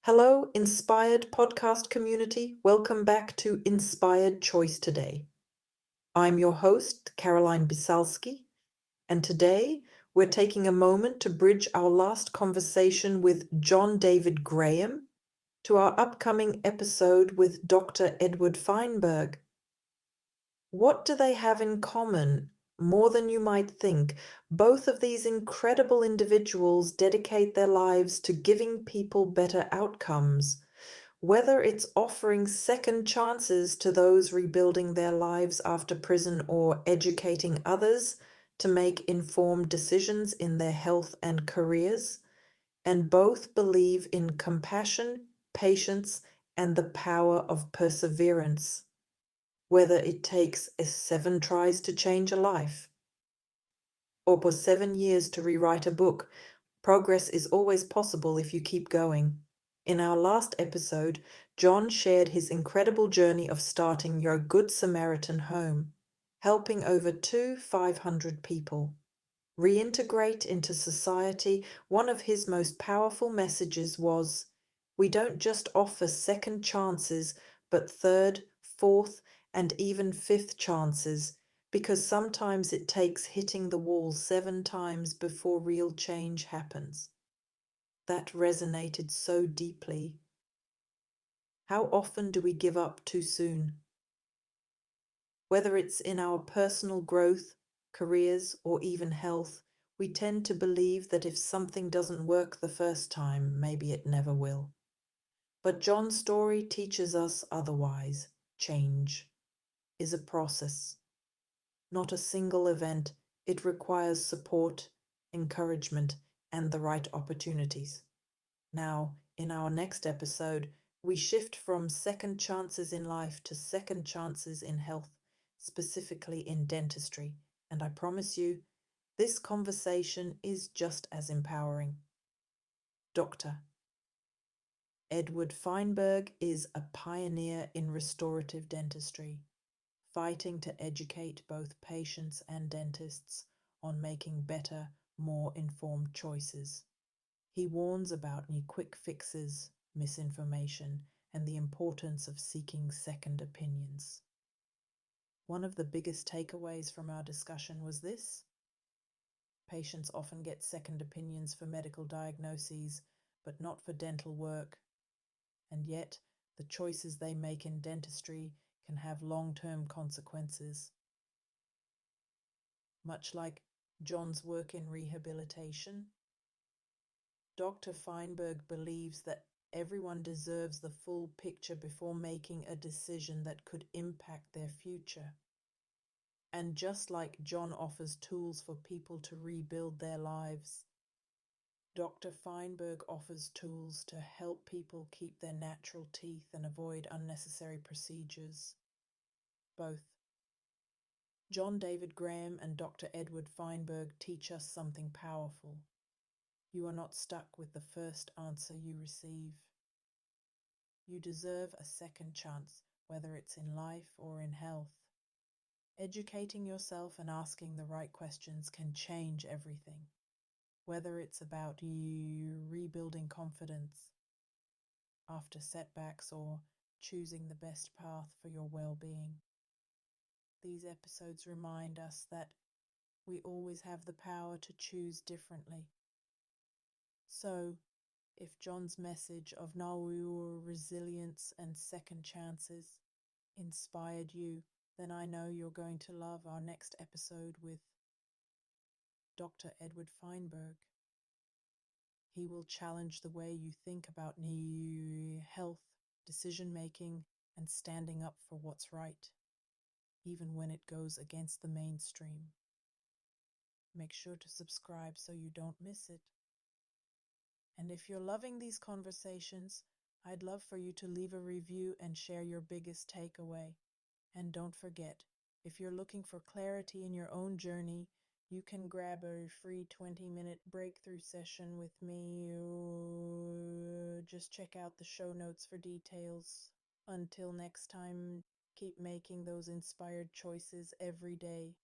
Hello, inspired podcast community. Welcome back to Inspired Choice Today. I'm your host, Caroline Biesalski, and today we're taking a moment to bridge our last conversation with John David Graham to our upcoming episode with Dr. Edward Feinberg. What do they have in common? More than you might think, both of these incredible individuals dedicate their lives to giving people better outcomes. Whether it's offering second chances to those rebuilding their lives after prison or educating others to make informed decisions in their health and careers, and both believe in compassion, patience, and the power of perseverance. Whether it takes 7 tries to change a life or for 7 years to rewrite a book, progress is always possible if you keep going. In our last episode, John shared his incredible journey of starting Your Good Samaritan Home, helping over 500 people reintegrate into society. One of his most powerful messages was, "We don't just offer second chances, but third, fourth, and even fifth chances, because sometimes it takes hitting the wall 7 times before real change happens." That resonated so deeply. How often do we give up too soon? Whether it's in our personal growth, careers, or even health, we tend to believe that if something doesn't work the first time, maybe it never will. But John's story teaches us otherwise. Change is a process, not a single event. It requires support, encouragement, and the right opportunities. Now, in our next episode, we shift from second chances in life to second chances in health, specifically in dentistry. And I promise you, this conversation is just as empowering. Dr. Edward Feinberg is a pioneer in restorative dentistry, fighting to educate both patients and dentists on making better, more informed choices. He warns about any quick fixes, misinformation, and the importance of seeking second opinions. One of the biggest takeaways from our discussion was this: patients often get second opinions for medical diagnoses, but not for dental work. And yet, the choices they make in dentistry can have long-term consequences. Much like John's work in rehabilitation, Dr. Feinberg believes that everyone deserves the full picture before making a decision that could impact their future. And just like John offers tools for people to rebuild their lives, Dr. Feinberg offers tools to help people keep their natural teeth and avoid unnecessary procedures. Both John David Graham and Dr. Edward Feinberg teach us something powerful. You are not stuck with the first answer you receive. You deserve a second chance, whether it's in life or in health. Educating yourself and asking the right questions can change everything, whether it's about you rebuilding confidence after setbacks or choosing the best path for your well-being. These episodes remind us that we always have the power to choose differently. So, if John's message of Nauru resilience and second chances inspired you, then I know you're going to love our next episode with Dr. Edward Feinberg. He will challenge the way you think about new health, decision-making, and standing up for what's right, even when it goes against the mainstream. Make sure to subscribe so you don't miss it. And if you're loving these conversations, I'd love for you to leave a review and share your biggest takeaway. And don't forget, if you're looking for clarity in your own journey, you can grab a free 20-minute breakthrough session with me, or just check out the show notes for details. Until next time, keep making those inspired choices every day.